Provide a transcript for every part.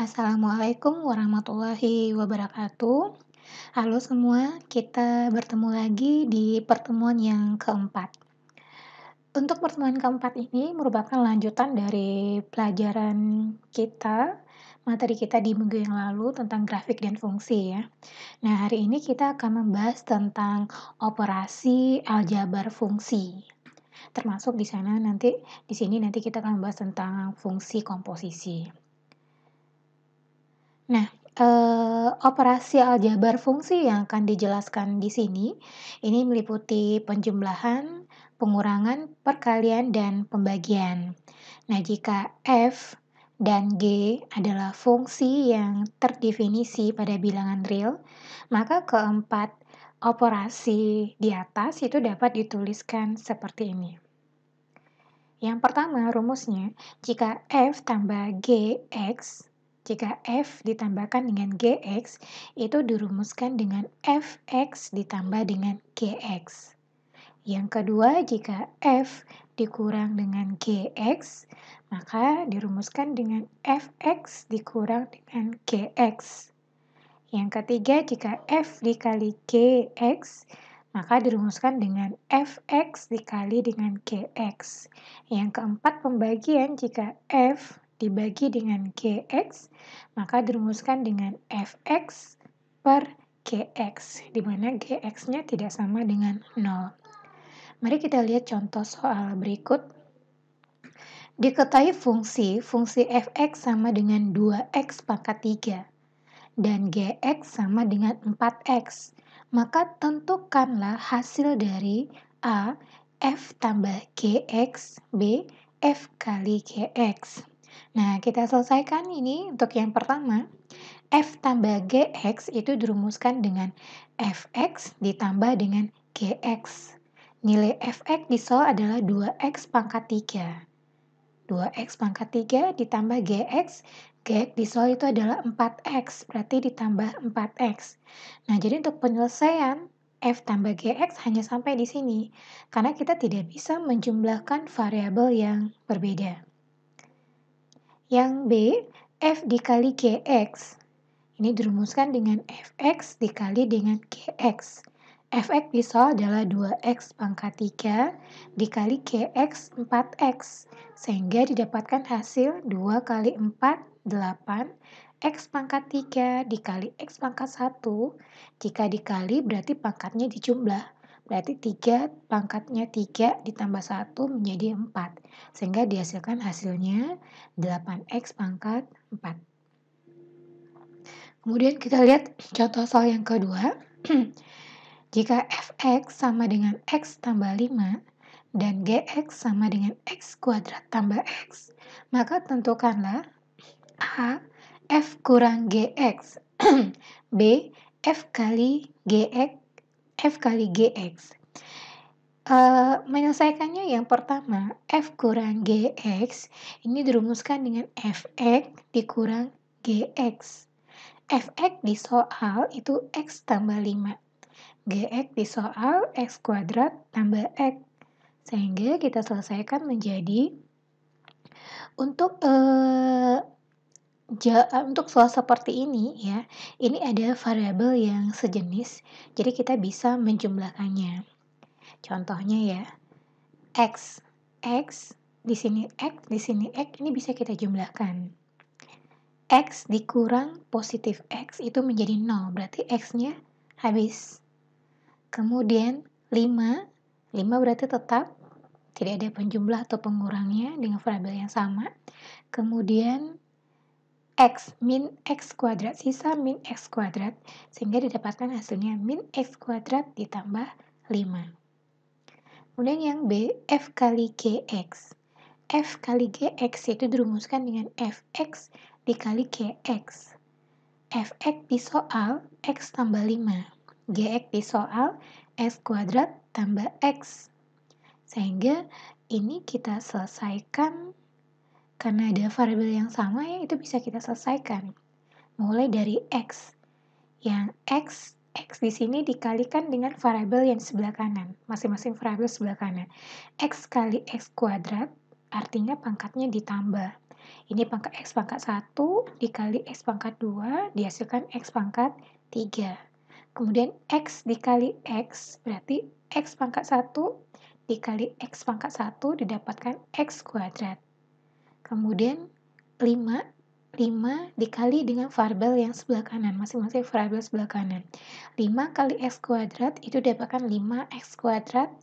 Assalamualaikum warahmatullahi wabarakatuh. Halo semua, kita bertemu lagi di pertemuan yang keempat. Untuk pertemuan keempat ini merupakan lanjutan dari pelajaran materi kita di minggu yang lalu tentang grafik dan fungsi ya. Nah, hari ini kita akan membahas tentang operasi aljabar fungsi. Termasuk di sini nanti kita akan membahas tentang fungsi komposisi. Nah, operasi aljabar fungsi yang akan dijelaskan di sini, ini meliputi penjumlahan, pengurangan, perkalian, dan pembagian. Nah, jika F dan G adalah fungsi yang terdefinisi pada bilangan real, maka keempat operasi di atas itu dapat dituliskan seperti ini. Yang pertama rumusnya, jika F tambah GX, jika F ditambahkan dengan GX, itu dirumuskan dengan Fx ditambah dengan Gx. Yang kedua, jika F dikurang dengan Gx, maka dirumuskan dengan Fx dikurang dengan Gx. Yang ketiga, jika F dikali Gx, maka dirumuskan dengan Fx dikali dengan Gx. Yang keempat, pembagian jika F dibagi dengan Gx, maka dirumuskan dengan Fx per Gx, di mana Gx-nya tidak sama dengan 0. Mari kita lihat contoh soal berikut. Diketahui fungsi Fx sama dengan 2x pangkat 3 dan Gx sama dengan 4x. Maka tentukanlah hasil dari A, F tambah Gx, B, F kali Gx. Nah, kita selesaikan ini untuk yang pertama. F tambah Gx itu dirumuskan dengan Fx ditambah dengan Gx. Nilai Fx di soal adalah 2x pangkat 3. 2x pangkat 3 ditambah Gx. Gx di soal itu adalah 4x, berarti ditambah 4x. Nah, jadi untuk penyelesaian F tambah Gx hanya sampai di sini, karena kita tidak bisa menjumlahkan variabel yang berbeda. Yang B, F dikali Gx. Ini dirumuskan dengan Fx dikali dengan Gx. Fx di soal adalah 2x pangkat 3 dikali Gx 4x. Sehingga didapatkan hasil 2 kali 4, 8. X pangkat 3 dikali X pangkat 1. Jika dikali berarti pangkatnya dijumlah. Berarti 3 pangkatnya 3 ditambah 1 menjadi 4. Sehingga dihasilkan hasilnya 8x pangkat 4. Kemudian kita lihat contoh soal yang kedua. Jika Fx sama dengan X tambah 5 dan Gx sama dengan X kuadrat tambah X, maka tentukanlah A, F kurang Gx, B, F kali Gx, F kali Gx. Menyelesaikannya yang pertama, F kurang Gx, ini dirumuskan dengan Fx dikurang Gx. Fx di soal itu X tambah 5. Gx di soal X kuadrat tambah X. Sehingga kita selesaikan menjadi untuk soal seperti ini ya, ini ada variabel yang sejenis, jadi kita bisa menjumlahkannya. Contohnya ya, X di sini X, di sini X, ini bisa kita jumlahkan. X dikurang positif X itu menjadi 0, berarti X-nya habis. Kemudian 5 berarti tetap tidak ada penjumlah atau pengurangnya dengan variabel yang sama. Kemudian X min X kuadrat, sisa min X kuadrat, sehingga didapatkan hasilnya min X kuadrat ditambah 5. Kemudian yang B, F kali Gx. F kali Gx itu dirumuskan dengan Fx dikali Gx. Fx di soal X tambah 5. Gx di soal X kuadrat tambah X. Sehingga ini kita selesaikan karena ada variabel yang sama ya, itu bisa kita selesaikan. Mulai dari X. Yang X di sini dikalikan dengan variabel yang sebelah kanan. Masing-masing variabel sebelah kanan. X kali X kuadrat artinya pangkatnya ditambah. Ini pangkat X pangkat 1 dikali X pangkat 2 dihasilkan X pangkat 3. Kemudian X dikali X berarti X pangkat 1 dikali X pangkat 1 didapatkan X kuadrat. Kemudian 5 dikali dengan variabel yang sebelah kanan, masing-masing variabel sebelah kanan. 5 kali X kuadrat itu dapatkan 5X kuadrat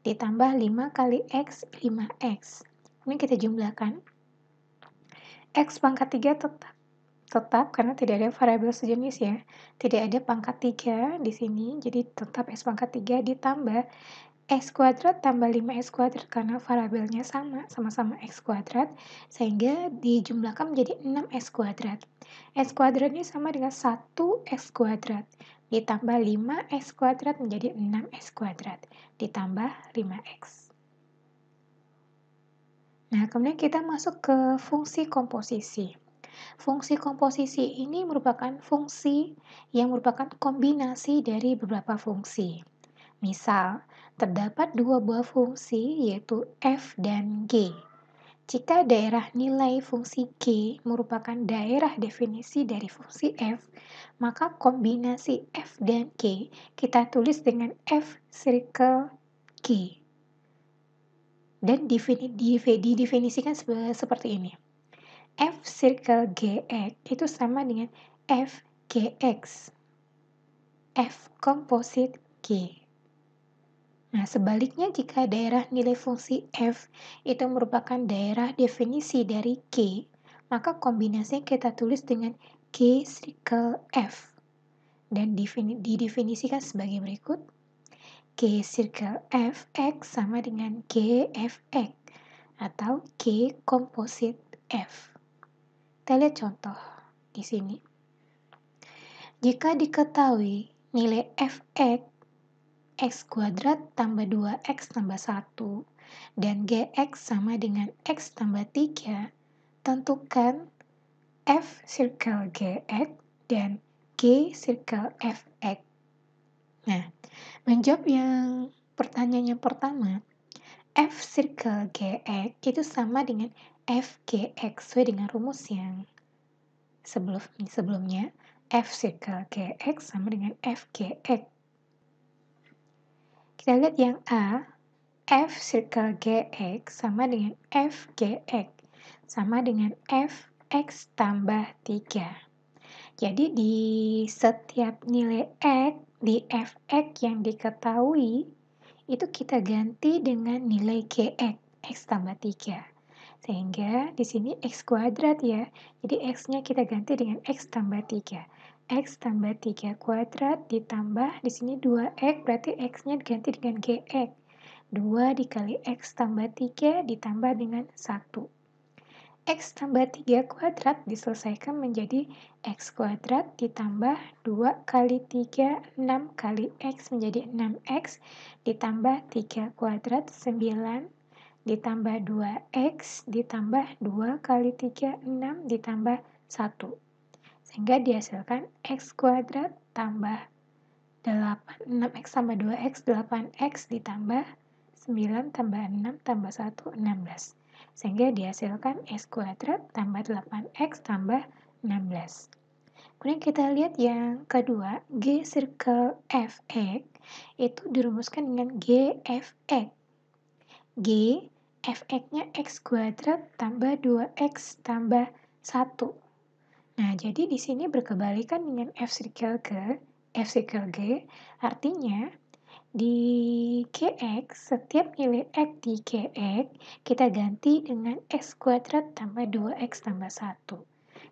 ditambah 5 kali X, 5X. Ini kita jumlahkan. X pangkat 3 tetap karena tidak ada variabel sejenis ya. Tidak ada pangkat 3 di sini, jadi tetap X pangkat 3 ditambah X kuadrat tambah 5X kuadrat karena variabelnya sama-sama X kuadrat, sehingga dijumlahkan menjadi 6X kuadrat. X kuadrat ini sama dengan 1X kuadrat, ditambah 5X kuadrat menjadi 6X kuadrat, ditambah 5X. Nah, kemudian kita masuk ke fungsi komposisi. Fungsi komposisi ini merupakan fungsi yang merupakan kombinasi dari beberapa fungsi. Misal, terdapat dua buah fungsi yaitu f dan g. Jika daerah nilai fungsi g merupakan daerah definisi dari fungsi f, maka kombinasi f dan g kita tulis dengan f circle g. Dan didefinisikan seperti ini. F circle gx itu sama dengan f gx. F komposit g. Nah, sebaliknya jika daerah nilai fungsi f itu merupakan daerah definisi dari g, maka kombinasinya kita tulis dengan g circle f. Dan didefinisikan sebagai berikut. G circle fx sama dengan gfx atau g komposit f. Kita lihat contoh di sini. Jika diketahui nilai fx X kuadrat tambah 2X tambah 1 dan Gx sama dengan X tambah 3, tentukan F circle Gx dan G circle Fx. Nah, menjawab yang pertanyaan yang pertama, F circle Gx itu sama dengan Fgx sesuai dengan rumus yang sebelumnya. F circle Gx sama dengan Fgx. Kita lihat yang A, F circle Gx sama dengan Fgx, sama dengan Fx tambah 3. Jadi di setiap nilai X di Fx yang diketahui, itu kita ganti dengan nilai Gx, X tambah 3. Sehingga di sini X kuadrat ya, jadi X-nya kita ganti dengan X tambah 3. X tambah 3 kuadrat ditambah di sini 2X berarti X-nya diganti dengan Gx. 2 dikali X tambah 3 ditambah dengan 1. X tambah 3 kuadrat diselesaikan menjadi X kuadrat ditambah 2 kali 3, 6 kali X menjadi 6X ditambah 3 kuadrat 9 ditambah 2X ditambah 2 kali 3, 6 ditambah 1. Sehingga dihasilkan X kuadrat tambah 8, 6X tambah 2X, 8X ditambah 9 tambah 6 tambah 1, 16. Sehingga dihasilkan X kuadrat tambah 8X tambah 16. Kemudian kita lihat yang kedua, G circle Fx itu dirumuskan dengan Gfx. G, Fx-nya X kuadrat tambah 2X tambah 1. Nah, jadi di sini berkebalikan dengan F circle G, artinya di Gx, setiap nilai X di Gx, kita ganti dengan X kuadrat tambah 2X tambah 1.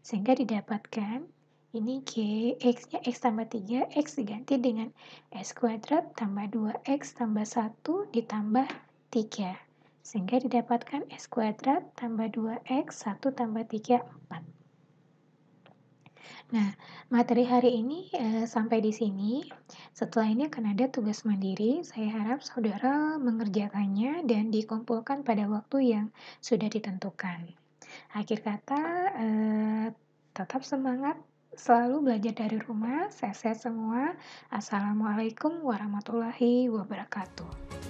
Sehingga didapatkan, ini Gx-nya X tambah 3, X diganti dengan X kuadrat tambah 2X tambah 1 ditambah 3. Sehingga didapatkan X kuadrat tambah 2X, 1 tambah 3, 4. Nah, materi hari ini sampai di sini. Setelah ini akan ada tugas mandiri. Saya harap saudara mengerjakannya dan dikumpulkan pada waktu yang sudah ditentukan. Akhir kata, tetap semangat, selalu belajar dari rumah. Sehat-sehat semua. Assalamualaikum warahmatullahi wabarakatuh.